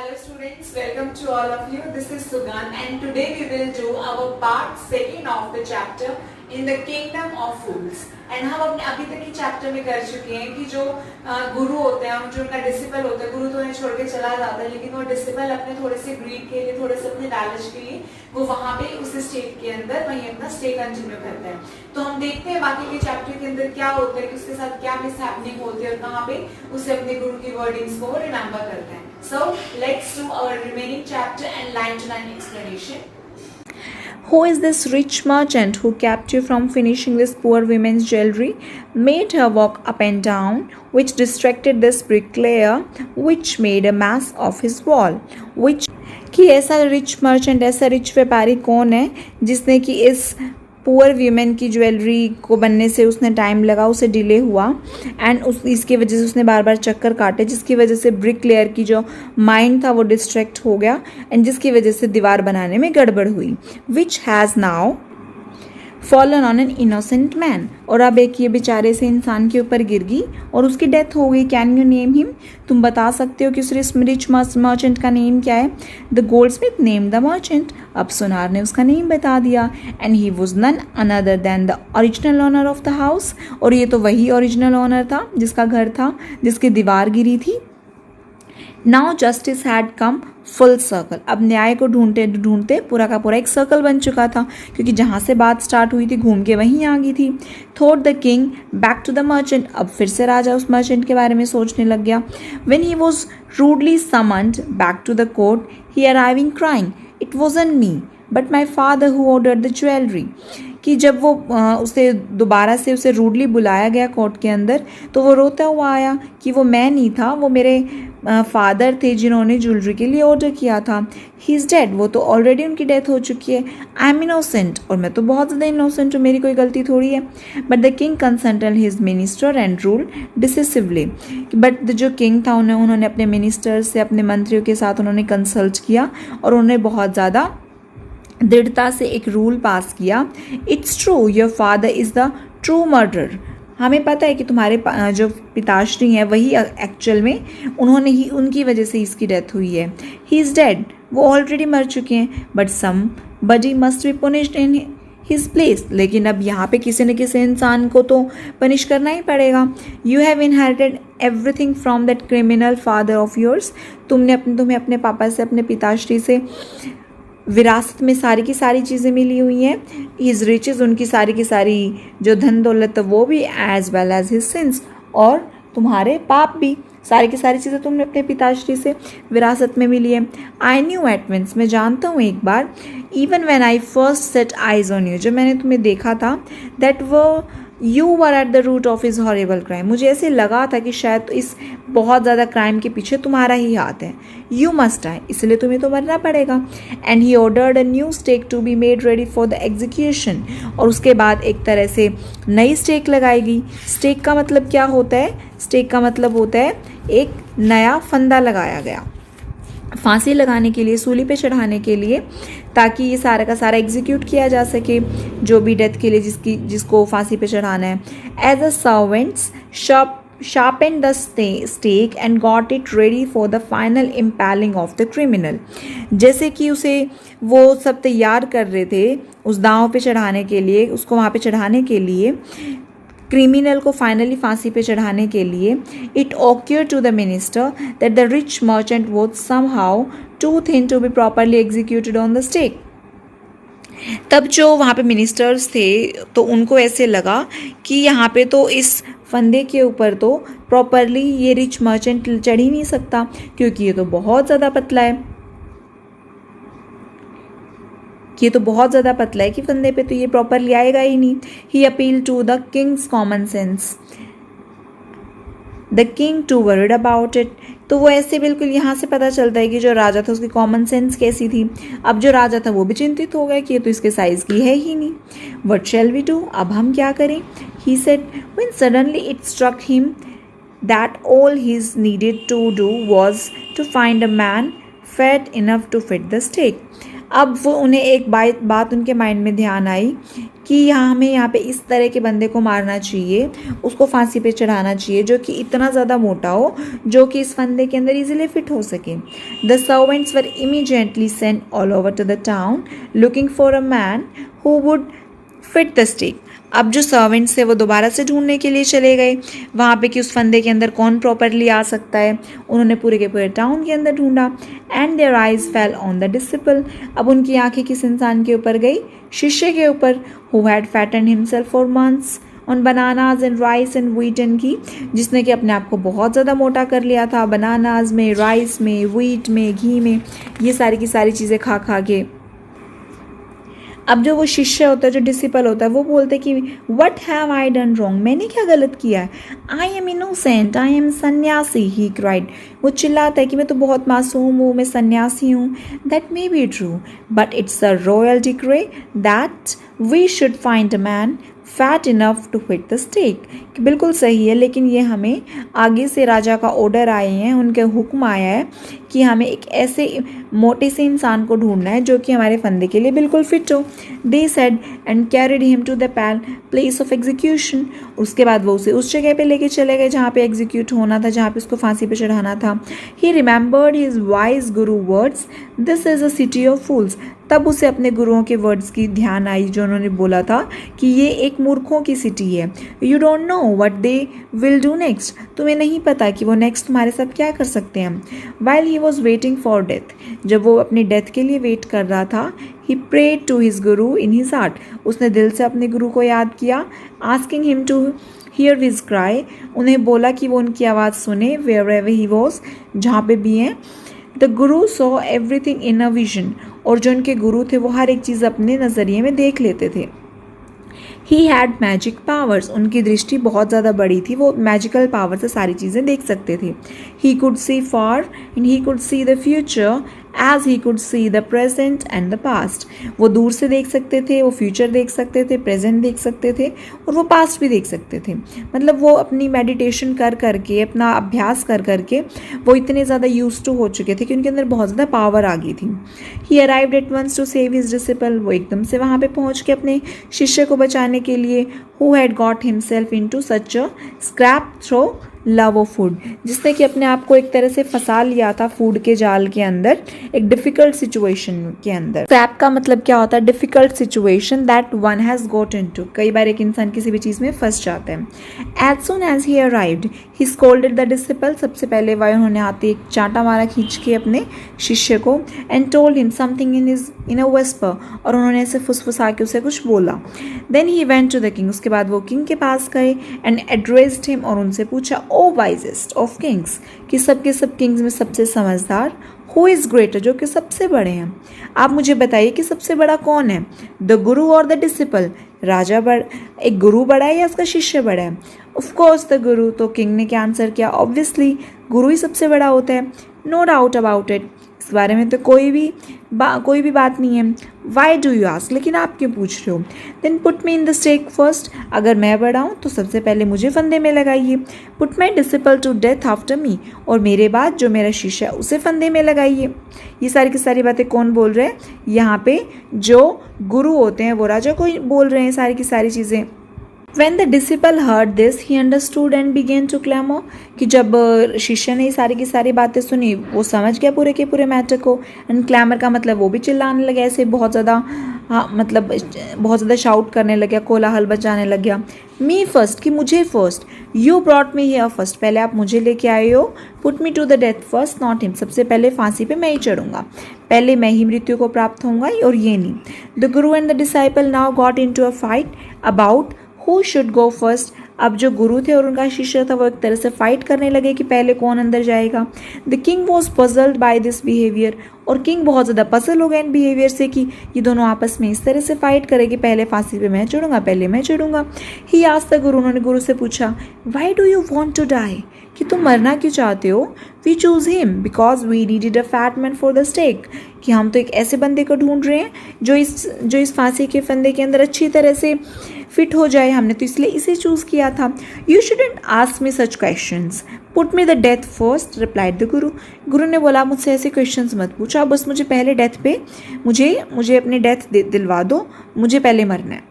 Hello students, welcome to all of you. This is Sugan and today we will do our part second of the chapter in the kingdom of fools. And हम अपने अभी तक की chapter में कर चुके हैं कि जो गुरु होते हैं, जो उनका डिसिपल होता है, गुरु तो उन्हें छोड़ के चला जाता है, लेकिन वो डिसिपल अपने थोड़े से ग्रीड के लिए, थोड़े से अपने लालच के लिए वो वहां पे उस स्टेट के अंदर वहीं अपना स्टे कंटिन्यू करता है. तो हम देखते हैं बाकी के चैप्टर के अंदर क्या होता है कि उसके साथ क्या मिस हैपनिंग होती है और कहाँ पे उसे अपने गुरु की वर्डिंग्स को रिमेम्बर करता है. So let's do our remaining chapter and line to line explanation. Who is this rich merchant who kept you from finishing this poor woman's jewelry, made her walk up and down, which distracted this bricklayer, which made a mess of his wall, which कि ऐसा rich merchant, ऐसा rich व्यापारी कौन है जिसने कि इस poor women की ज्वेलरी को बनने से उसने टाइम लगा, उसे डिले हुआ एंड इसकी वजह से उसने बार बार चक्कर काटे, जिसकी वजह से ब्रिक लेयर की जो माइंड था वो डिस्ट्रैक्ट हो गया एंड जिसकी वजह से दीवार बनाने में गड़बड़ हुई. Which has now fallen on an innocent man, और अब एक ये बेचारे से इंसान के ऊपर गिर गई और उसकी डेथ हो गई. कैन यू नेम हिम, तुम बता सकते हो कि उस रिच मर्चेंट का नेम क्या है. The goldsmith name the merchant, अब सुनार ने उसका नेम बता दिया. And he was none other than the original owner of the house, और ये तो वही ओरिजिनल ओनर था जिसका घर था, जिसकी दीवार गिरी थी. Now justice had come full circle, अब न्याय को ढूंढते ढूंढते पूरा का पूरा एक सर्कल बन चुका था, क्योंकि जहां से बात स्टार्ट हुई थी घूम के वहीं आ गई थी. Thought the king back to the merchant, अब फिर से राजा उस मर्चेंट के बारे में सोचने लग गया. When he was rudely summoned back to the court, he arriving crying, it wasn't me but my father who ordered the jewellery, कि जब वो उसे दोबारा से उसे रूडली बुलाया गया कोर्ट के अंदर, तो वो रोता हुआ आया कि वो मैं नहीं था, वो मेरे फादर थे जिन्होंने ज्वेलरी के लिए ऑर्डर किया था. ही इज़ डेड, वो तो ऑलरेडी उनकी डेथ हो चुकी है. आई एम इनोसेंट, और मैं तो बहुत ज़्यादा इनोसेंट हूँ, मेरी कोई गलती थोड़ी है. But the king consulted his minister and rule decisively, but जो किंग था उन्होंने अपने मिनिस्टर से, अपने मंत्रियों के साथ उन्होंने कंसल्ट किया और उन्होंने बहुत ज़्यादा दृढ़ता से एक रूल पास किया. It's true your father is the true murderer, हमें पता है कि तुम्हारे जो पिताश्री हैं वही एक्चुअल में उन्होंने ही, उनकी वजह से इसकी डेथ हुई है. ही इज़ डेड, वो ऑलरेडी मर चुके हैं. But somebody must be punished in his place, लेकिन अब यहाँ पे किसी न किसी इंसान को तो पनिश करना ही पड़ेगा. You have inherited everything from that criminal father of yours, तुम्हें अपने पापा से, अपने पिताश्री से विरासत में सारी की सारी चीज़ें मिली हुई हैं. हिज रिचेज, उनकी सारी की सारी जो धन दौलत वो भी, as well as his sins, और तुम्हारे पाप भी, सारी की सारी चीज़ें तुमने अपने पिताश्री से विरासत में मिली है. आई न्यू एट वंस, मैं जानता हूँ एक बार. Even when I first set eyes on you, जब मैंने तुम्हें देखा था, दैट वो you were at the root of his horrible crime, मुझे ऐसे लगा था कि शायद इस बहुत ज़्यादा क्राइम के पीछे तुम्हारा ही हाथ है. यू मस्ट डाई, इसलिए तुम्हें तो मरना पड़ेगा. And he ordered a new stake to be made ready for the execution, और उसके बाद एक तरह से नई स्टेक लगाई गई. स्टेक का मतलब क्या होता है? स्टेक का मतलब होता है एक नया फंदा लगाया गया फांसी लगाने के लिए, सूली पे चढ़ाने के लिए, ताकि ये सारा का सारा एग्जीक्यूट किया जा सके, जो भी डेथ के लिए जिसको फांसी पे चढ़ाना है. As a servants sharpened the stake and got it ready for the final impaling of the criminal, जैसे कि उसे वो सब तैयार कर रहे थे उस दांव पे चढ़ाने के लिए, उसको वहाँ पे चढ़ाने के लिए, क्रिमिनल को फाइनली फांसी पे चढ़ाने के लिए. It occurred to the minister that the rich merchant was somehow too thin to be properly executed on the stake. तब जो वहाँ पे मिनिस्टर्स थे तो उनको ऐसे लगा कि यहाँ पे तो इस फंदे के ऊपर तो प्रॉपरली ये रिच मर्चेंट चढ़ ही नहीं सकता, क्योंकि ये तो बहुत ज़्यादा पतला है, ये तो बहुत ज़्यादा पतला है कि फंदे पे तो ये प्रॉपरली आएगा ही नहीं. He appeal to the king's common sense, the king too worried about it, तो वो ऐसे बिल्कुल यहाँ से पता चलता है कि जो राजा था उसकी कॉमन सेंस कैसी थी. अब जो राजा था वो भी चिंतित हो गया कि ये तो इसके साइज़ की है ही नहीं. व्हाट शैल वी डू, अब हम क्या करें. He said when suddenly it struck him that all his needed to do was to find a man fat enough to fit the stake. अब वो उन्हें एक बात उनके माइंड में ध्यान आई कि हमें यहाँ पे इस तरह के बंदे को मारना चाहिए, उसको फांसी पे चढ़ाना चाहिए जो कि इतना ज़्यादा मोटा हो, जो कि इस फंदे के अंदर इजीली फिट हो सके. The servants were immediately sent all over to the town looking for a man who would fit the stake. अब जो सर्वेंट्स थे वो दोबारा से ढूंढने के लिए चले गए वहाँ पे कि उस फंदे के अंदर कौन प्रॉपरली आ सकता है. उन्होंने पूरे के पूरे टाउन के अंदर ढूंढा. And their eyes fell on the disciple. अब उनकी आंखें किस इंसान के ऊपर गई? शिष्य के ऊपर. Who had fattened himself for months on bananas and rice and wheat and ghee. जिसने कि अपने आप को बहुत ज़्यादा मोटा कर लिया था बनानाज में, राइस में, व्हीट में, घी में, ये सारी की सारी चीज़ें खा खा के. अब जो वो शिष्य होता है, जो डिसिपल होता है, वो बोलते कि what have I done wrong, मैंने क्या गलत किया है? I am innocent, I am सन्यासी, ही क्राइड. वो चिल्लाता है कि मैं तो बहुत मासूम हूँ, मैं सन्यासी हूँ. That may be true but it's a royal decree that we should find a man fat enough to fit the stake. बिल्कुल सही है, लेकिन ये हमें आगे से राजा का ऑर्डर आए हैं, उनके हुक्म आया है कि हमें एक ऐसे मोटे से इंसान को ढूंढना है जो कि हमारे फंदे के लिए बिल्कुल फिट हो. They said and carried him to the place of execution. उसके बाद वो उसे उस जगह पे लेके चले गए जहाँ पे एग्जीक्यूट होना था, जहाँ पे उसको फांसी पे चढ़ाना था. He remembered his wise guru words, this is a city of fools. तब उसे अपने गुरुओं के वर्ड्स की ध्यान आई जो उन्होंने बोला था कि ये एक मूर्खों की सिटी है. You don't know what they will do next. तुम्हें नहीं पता कि वो नेक्स्ट हमारे साथ क्या कर सकते हैं. While he was waiting for death. जब वो अपनी डेथ के लिए वेट कर रहा था, ही prayed to his Guru in his heart. उसने दिल से अपने गुरु को याद किया. Asking him to hear his cry. उन्हें बोला कि वो उनकी आवाज़ सुने. वेयर एवर ही वॉज, जहाँ पे भी हैं. The Guru saw everything in a vision. और जो उनके गुरु थे वो हर एक चीज़ अपने नज़रिए में देख लेते थे. He had magic powers. उनकी दृष्टि बहुत ज़्यादा बड़ी थी, वो मैजिकल पावर से सारी चीज़ें देख सकते थे. He could see far and he could see the future as he could see the present and the past. वो दूर से देख सकते थे, वो फ्यूचर देख सकते थे, प्रेजेंट देख सकते थे और वो पास्ट भी देख सकते थे. मतलब वो अपनी मेडिटेशन कर करके, अपना अभ्यास कर करके वो इतने ज़्यादा यूज टू हो चुके थे कि उनके अंदर बहुत ज़्यादा पावर आ गई थी. He arrived at once to save his disciple. वो एकदम से वहाँ पे पहुँच के अपने शिष्य को बचाने के लिए, who had got himself into such a scrape through love of food. जिसने कि अपने आप को एक तरह से फंसा लिया था फूड के जाल के अंदर, एक डिफिकल्ट सिचुएशन के अंदर. ट्रैप का मतलब क्या होता है? Difficult situation that one has got into. कई बार एक इंसान किसी भी चीज़ में फंस जाता है. As soon as he arrived he scolded the disciple. सबसे पहले वह उन्होंने आते एक चांटा मारा खींच के अपने शिष्य को. And told him something in a whisper. और उन्होंने ऐसे फुसफुसा के उसे कुछ बोला. Then he went to the king. उसके बाद वो किंग के पास गए एंड एड्रेस्ड हिम. और उनसे पूछा, ओ वाइजेस्ट ऑफ किंग्स, कि सबके सब किंग्स में सबसे समझदार, हु इज ग्रेटर, जो कि सबसे बड़े हैं. आप मुझे बताइए कि सबसे बड़ा कौन है, द गुरु और द डिसिपल. राजा एक गुरु बड़ा है या उसका शिष्य बड़ा है? ऑफ कोर्स द गुरु. तो किंग ने क्या आंसर किया? ऑब्वियसली गुरु ही सबसे बड़ा होता है. No doubt about it. इस बारे में तो कोई भी बात नहीं है. Why do you ask? लेकिन आप क्यों पूछ रहे हो? Then put me in the stake first. अगर मैं बड़ा हूँ तो सबसे पहले मुझे फंदे में लगाइए. Put my disciple to death after me. और मेरे बाद जो मेरा शिष्य है उसे फंदे में लगाइए. ये सारी की सारी बातें कौन बोल रहे हैं? यहाँ पे जो गुरु होते हैं वो राजा को बोल रहे हैं सारी की सारी चीज़ें. When the disciple heard this, he understood and began to clamor. कि जब शिष्य ने सारी की सारी बातें सुनी, वो समझ गया पूरे के पूरे मैटर को. एंड क्लैमर का मतलब वो भी चिल्लाने लगा ऐसे बहुत ज़्यादा, मतलब बहुत ज़्यादा शाउट करने लग गया, कोलाहल बचाने लग गया. मी फर्स्ट, कि मुझे first. You brought me here first, पहले आप मुझे लेके आए हो. Put me to the death first not him, सबसे पहले फांसी पे मैं ही चढ़ूंगा, पहले मैं ही मृत्यु को प्राप्त होऊंगा और ये नहीं. The Guru and the disciple now got into a fight about who should go first. अब जो गुरु थे और उनका शिष्य था वो एक तरह से फाइट करने लगे कि पहले कौन अंदर जाएगा. The king was puzzled by this behaviour. और किंग बहुत ज़्यादा पजल हो गए इन बिहेवियर से कि ये दोनों आपस में इस तरह से फाइट करे कि पहले फांसी पे मैं चढ़ूंगा, पहले मैं चढ़ूंगा. ही आस्क्ड द गुरु. उन्होंने गुरु से पूछा, why do you want to die, कि तुम मरना क्यों चाहते हो? We choose him because we needed a fat man for the stake. कि हम तो एक ऐसे बंदे को ढूंढ रहे हैं जो इस फांसी के फंदे के अंदर अच्छी तरह से फिट हो जाए. हमने तो इसलिए इसे चूज़ किया था. You shouldn't ask me such questions. Put me the death first, replied the गुरु. गुरु ने बोला, मुझसे ऐसे क्वेश्चंस मत पूछो, बस मुझे पहले डेथ पे मुझे अपनी डेथ दिलवा दो, मुझे पहले मरना है.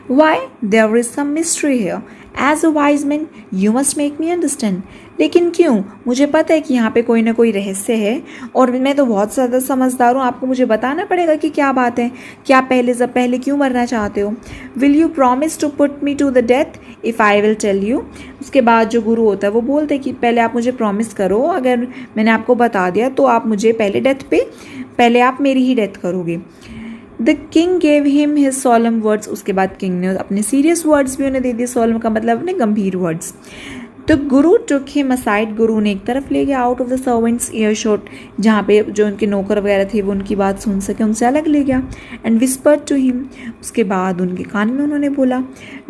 Why? There is some mystery here. As a wise man, you must make me understand. लेकिन क्यों? मुझे पता है कि यहाँ पे कोई ना कोई रहस्य है और मैं तो बहुत ज़्यादा समझदार हूँ, आपको मुझे बताना पड़ेगा कि क्या बात है, कि आप पहले क्यों मरना चाहते हो. Will you promise to put me to the death if I will tell you? उसके बाद जो गुरु होता है वो बोलते हैं कि पहले आप मुझे प्रॉमिस करो, अगर मैंने आपको बता दिया तो आप मुझे पहले आप मेरी ही डेथ करोगे. The king gave him his solemn words. उसके बाद किंग ने अपने सीरियस वर्ड्स भी उन्हें दे दिए. सोलम का मतलब अपने गंभीर words. The Guru took him aside. गुरु ने एक तरफ ले गया out of the servants year shot, जहाँ पे जो उनके नौकर वगैरह थे वो उनकी बात सुन सके, उनसे अलग ले गया. And whispered to him. उसके बाद उनके कान में उन्होंने बोला,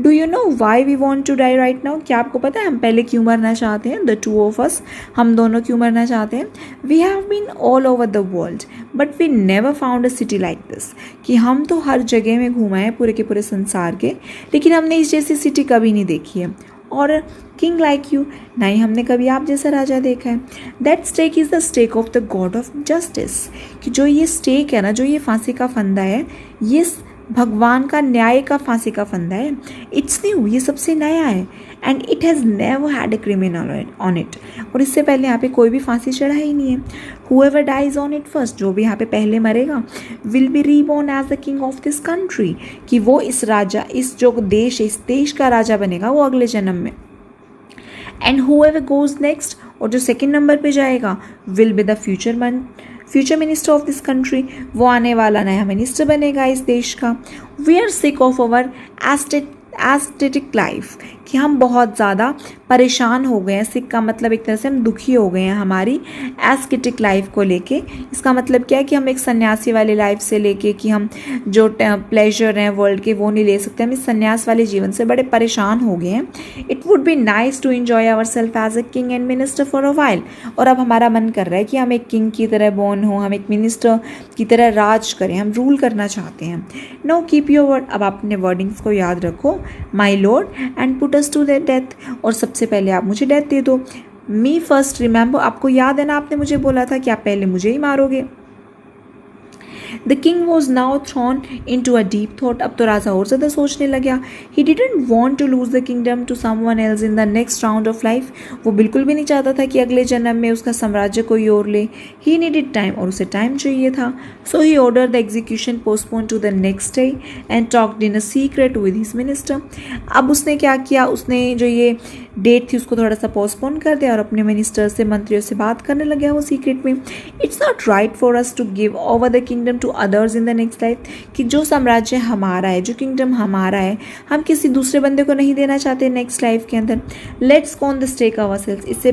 do you know why we want to die right now? क्या आपको पता है हम पहले क्यों मरना चाहते हैं? द टू ऑफ अस, हम दोनों क्यों मरना चाहते हैं? We have been all over the world but we never found a city like this. कि हम तो हर जगह में घूमा है पूरे के पूरे संसार के, लेकिन हमने इस जैसी सिटी कभी नहीं देखी है. और किंग लाइक यू, ना ही हमने कभी आप जैसा राजा देखा है. That stake is the stake of the god of justice. कि जो ये स्टेक है ना, जो ये फांसी का फंदा है, ये भगवान का न्याय का फांसी का फंदा है. इट्स न्यू, ये सबसे नया है. And it has never had a criminal on it. और इससे पहले यहाँ पे कोई भी फांसी चढ़ा ही नहीं है. Whoever dies on it first, जो भी यहाँ पे पहले मरेगा, will be reborn as the king of this country. कि वो इस जो देश है, इस देश का राजा बनेगा वो अगले जन्म में. एंड हुएवर गोज नेक्स्ट, और जो सेकेंड नंबर पे जाएगा, will be the future minister of this country. वो आने वाला नया मिनिस्टर बनेगा इस देश का. We are sick of our aesthetic life. कि हम बहुत ज़्यादा परेशान हो गए हैं. सिक का मतलब एक तरह से हम दुखी हो गए हैं हमारी एस्थेटिक लाइफ को लेके. इसका मतलब क्या है कि हम एक सन्यासी वाली लाइफ से लेके कि हम जो प्लेजर हैं वर्ल्ड के वो नहीं ले सकते. हम इस सन्यास वाले जीवन से बड़े परेशान हो गए हैं. It would be nice to enjoy our self as a king and minister for a while. और अब हमारा मन कर रहा है कि हम एक किंग की तरह बॉर्न हो, हम एक मिनिस्टर की तरह राज करें, हम रूल करना चाहते हैं. No keep your word. अब आप अपने वर्डिंग्स को याद रखो. My lord and put us to the death. और सबसे पहले आप मुझे डेथ दे दो. Me first remember. आपको याद है ना, आपने मुझे बोला था कि आप पहले मुझे ही मारोगे. The king was now thrown into a deep thought. अब तो राजा और ज़्यादा सोचने लगा. He didn't want to lose the kingdom to someone else in the next round of life. वो बिल्कुल भी नहीं चाहता था कि अगले जन्म में उसका साम्राज्य कोई और ले. ही नीडेड टाइम, और उसे टाइम चाहिए था. So he order the execution postponed to the next day and talked in a secret with his minister. अब उसने क्या किया, उसने जो ये डेट थी उसको थोड़ा सा पोस्टपोन कर दिया और अपने मिनिस्टर से, मंत्रियों से बात करने लग गया वो सीक्रेट में. It's not right for us to give over the kingdom to others in the next life. कि जो साम्राज्य हमारा है, जो किंगडम हमारा है, हम किसी दूसरे बंदे को नहीं देना चाहते नेक्स्ट लाइफ के अंदर. Let's go on the stake ourselves. इससे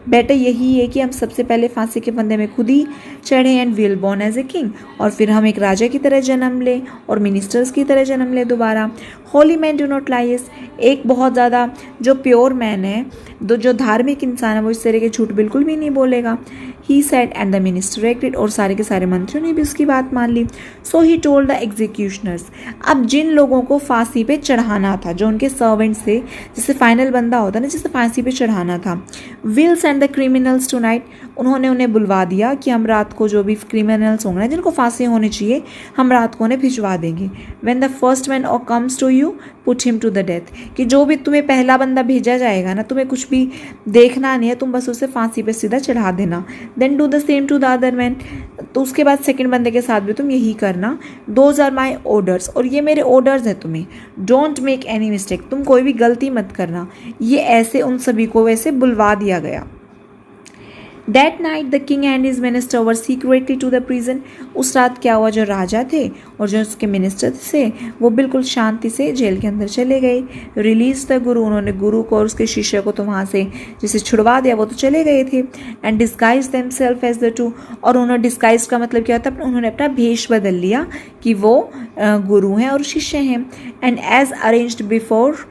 बेटर यही है कि हम सबसे पहले फांसी के फंदे में खुद ही चढ़े and will born as a king. और फिर हम एक राजा की तरह जन्म लें और मिनिस्टर्स की तरह जन्म लें दोबारा. Holi man do not lies. एक बहुत ज़्यादा जो प्योर मैन है, जो धार्मिक इंसान है, वो इस तरह के झूठ बिल्कुल भी नहीं बोलेगा. He said and the minister agreed. और सारे के सारे मंत्रियों ने भी उसकी बात मान ली. सो ही टोल्ड द एग्जीक्यूशनर्स. अब जिन लोगों को फांसी पे चढ़ाना था, जो उनके सर्वेंट्स थे, जिससे फाइनल बंदा होता ना, जिसे फांसी पे चढ़ाना था, will send the criminals tonight. उन्होंने उन्हें बुलवा दिया कि हम रात को जो भी क्रिमिनल्स होंगे ना, जिनको फांसी होनी चाहिए, हम रात को उन्हें भिजवा देंगे. व्हेन द फर्स्ट मैन और comes to you put him to the death. कि जो भी तुम्हें पहला बंदा भेजा जाएगा ना, तुम्हें कुछ भी देखना नहीं है, तुम बस उसे फांसी पे सीधा चढ़ा देना. Then do the same to the other man. तो उसके बाद सेकंड बंदे के साथ भी तुम यही करना. Those are my orders. और ये मेरे ऑर्डर्स हैं तुम्हें. Don't make any mistake. तुम कोई भी गलती मत करना. ये ऐसे उन सभी को वैसे बुलवा दिया गया. That night the king and his minister were secretly to the prison. उस रात क्या हुआ, जो राजा थे और जो उसके मिनिस्टर थे वो बिल्कुल शांति से जेल के अंदर चले गए. रिलीज द गुरु. उन्होंने गुरु को और उसके शिष्य को तो वहाँ से जिसे छुड़वा दिया वो तो चले गए थे. And disguise themselves as the two. और उन्होंने डिस्गाइज का मतलब क्या होता है, उन्होंने अपना भेष बदल लिया कि वो गुरु हैं और शिष्य हैं. And as arranged before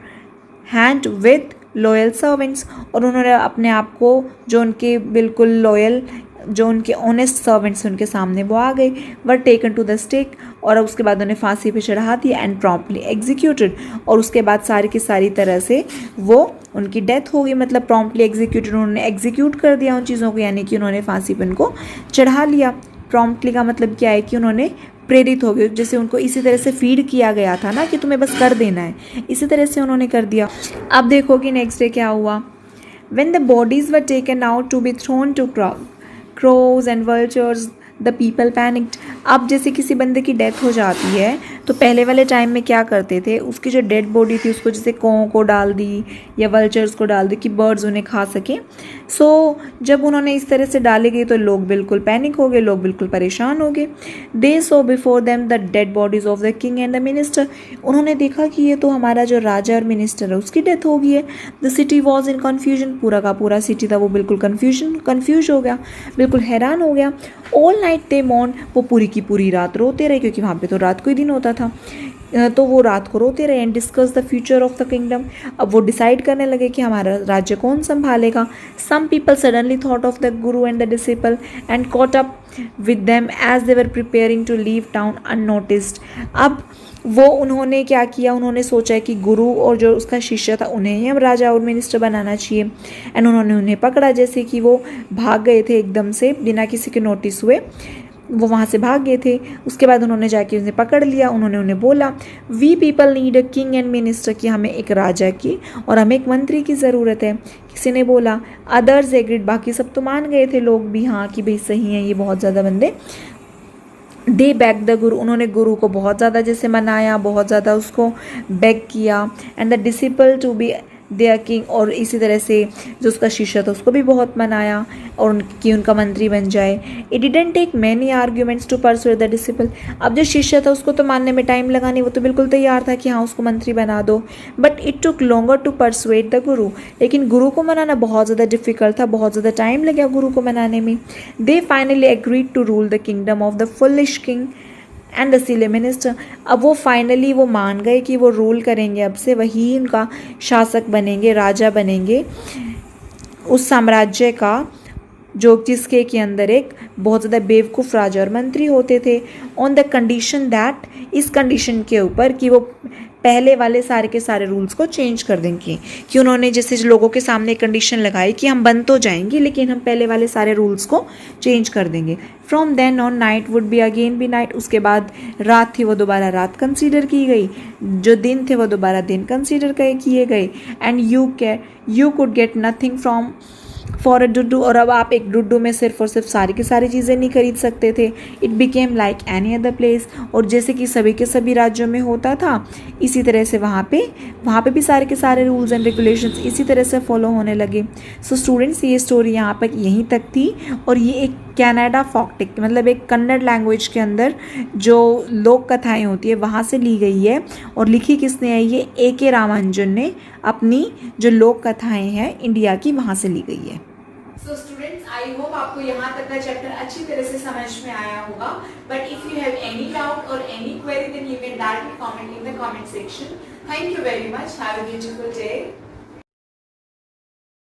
hand with loyal servants. और उन्होंने अपने आप को, जो उनके बिल्कुल लॉयल, जो उनके ऑनेस्ट सर्वेंट्स उनके सामने वो आ गए. Were taken to the stake. और उसके बाद उन्हें फांसी पे चढ़ा दिया. And promptly executed. और उसके बाद सारी की सारी तरह से वो उनकी डेथ हो गई. मतलब प्रॉम्प्टली एग्जीक्यूटेड, उन्होंने एग्जीक्यूट कर दिया उन चीज़ों को, यानी कि उन्होंने फांसी पे उनको चढ़ा लिया. प्रॉम्प्टली का मतलब क्या है कि उन्होंने प्रेरित हो गए, जैसे उनको इसी तरह से फीड किया गया था ना कि तुम्हें बस कर देना है, इसी तरह से उन्होंने कर दिया। अब देखो कि नेक्स्ट डे क्या हुआ। When the bodies were taken out to be thrown to crows and vultures, the people panicked. अब जैसे किसी बंदे की डेथ हो जाती है तो पहले वाले टाइम में क्या करते थे, उसकी जो डेड बॉडी थी उसको जैसे कौओं को डाल दी या वल्चर्स को डाल दी कि बर्ड्स उन्हें खा सकें। जब उन्होंने इस तरह से डाली गई तो लोग बिल्कुल पैनिक हो गए, लोग बिल्कुल परेशान हो गए। They saw before them the dead bodies of the king and the minister. उन्होंने देखा कि ये तो हमारा जो राजा और मिनिस्टर है उसकी डेथ हो गई है। The city was in confusion. पूरा का पूरा सिटी था वो बिल्कुल कन्फ्यूज हो गया, बिल्कुल हैरान हो गया। All night they mourn. वो पूरी की पूरी रात रोते रहे, क्योंकि वहाँ पे तो रात को ही दिन होता था, तो वो रात को रोते रहे। And discuss the future of the kingdom. अब वो डिसाइड करने लगे कि हमारा राज्य कौन संभालेगा। Some people suddenly thought of the Guru and the disciple and caught up with them as they were preparing to leave town unnoticed. अब वो उन्होंने क्या किया, उन्होंने सोचा कि गुरु और जो उसका शिष्य था उन्हें ही हम राजा और मिनिस्टर बनाना चाहिए। एंड उन्होंने उन्हें पकड़ा, जैसे कि वो भाग गए थे एकदम से बिना किसी के नोटिस हुए, वो वहाँ से भाग गए थे। उसके बाद उन्होंने जाके उन्हें पकड़ लिया। उन्होंने उन्हें बोला, we people need a king and minister, कि हमें एक राजा की और हमें एक मंत्री की ज़रूरत है। किसी ने बोला, अदर्स एग्रीड, बाकी सब तो मान गए थे लोग भी, हाँ कि भाई सही है ये बहुत ज़्यादा बंदे। दे बैक द गुरु। उन्होंने गुरु को बहुत ज़्यादा जैसे मनाया, बहुत ज़्यादा उसको बैक किया। And the disciple to be their king, और इसी तरह से जो उसका शिष्य था उसको भी बहुत मनाया और कि उनका मंत्री बन जाए। It didn't take many arguments to persuade the disciple. अब जो शिष्य था उसको तो मानने में टाइम लगा नहीं, वो तो बिल्कुल तैयार था कि हाँ उसको मंत्री बना दो। But it took longer to persuade the guru. लेकिन गुरु को मनाना बहुत ज़्यादा डिफिकल्ट था, बहुत ज़्यादा टाइम लगा गुरु को मनाने में। They finally agreed to rule the kingdom of the foolish king and the silly minister. अब वो फाइनली वो मान गए कि वो रूल करेंगे, अब से वही उनका शासक बनेंगे, राजा बनेंगे उस साम्राज्य का जो जिसके के अंदर एक बहुत ज़्यादा बेवकूफ़ राजा और मंत्री होते थे। ऑन द कंडीशन दैट, इस कंडीशन के ऊपर कि वो पहले वाले सारे के सारे रूल्स को चेंज कर देंगे, कि उन्होंने जैसे लोगों के सामने कंडीशन लगाई कि हम बन तो जाएंगे लेकिन हम पहले वाले सारे रूल्स को चेंज कर देंगे। From then on night would be again be night. उसके बाद रात थी वो दोबारा रात कंसीडर की गई, जो दिन थे वो दोबारा दिन कंसीडर किए गए। And you could get nothing from for a duddu. और अब आप एक डुडू में सिर्फ और सिर्फ सारी की सारी चीज़ें नहीं खरीद सकते थे। It became like any other place. और जैसे कि सभी के सभी राज्यों में होता था, इसी तरह से वहाँ पे भी सारे के सारे रूल्स एंड रेगुलेशंस इसी तरह से फॉलो होने लगे। सो स्टूडेंट्स, ये स्टोरी यहाँ पर यहीं तक थी। और ये एक कनाडा फोकटेक, मतलब एक कन्नड़ लैंग्वेज के अंदर जो लोक कथाएँ होती है वहाँ से ली गई है। और लिखी किसने है, ये A.K. रामानुजन ने अपनी जो लोक कथाएँ हैं इंडिया की वहाँ से ली गई है। So students, I hope आपको यहाँ तक का चैप्टर अच्छी तरह से समझ में आया होगा। But if you have any doubt or any query, then you can directly comment in the comment section. Thank you very much. Have a beautiful day.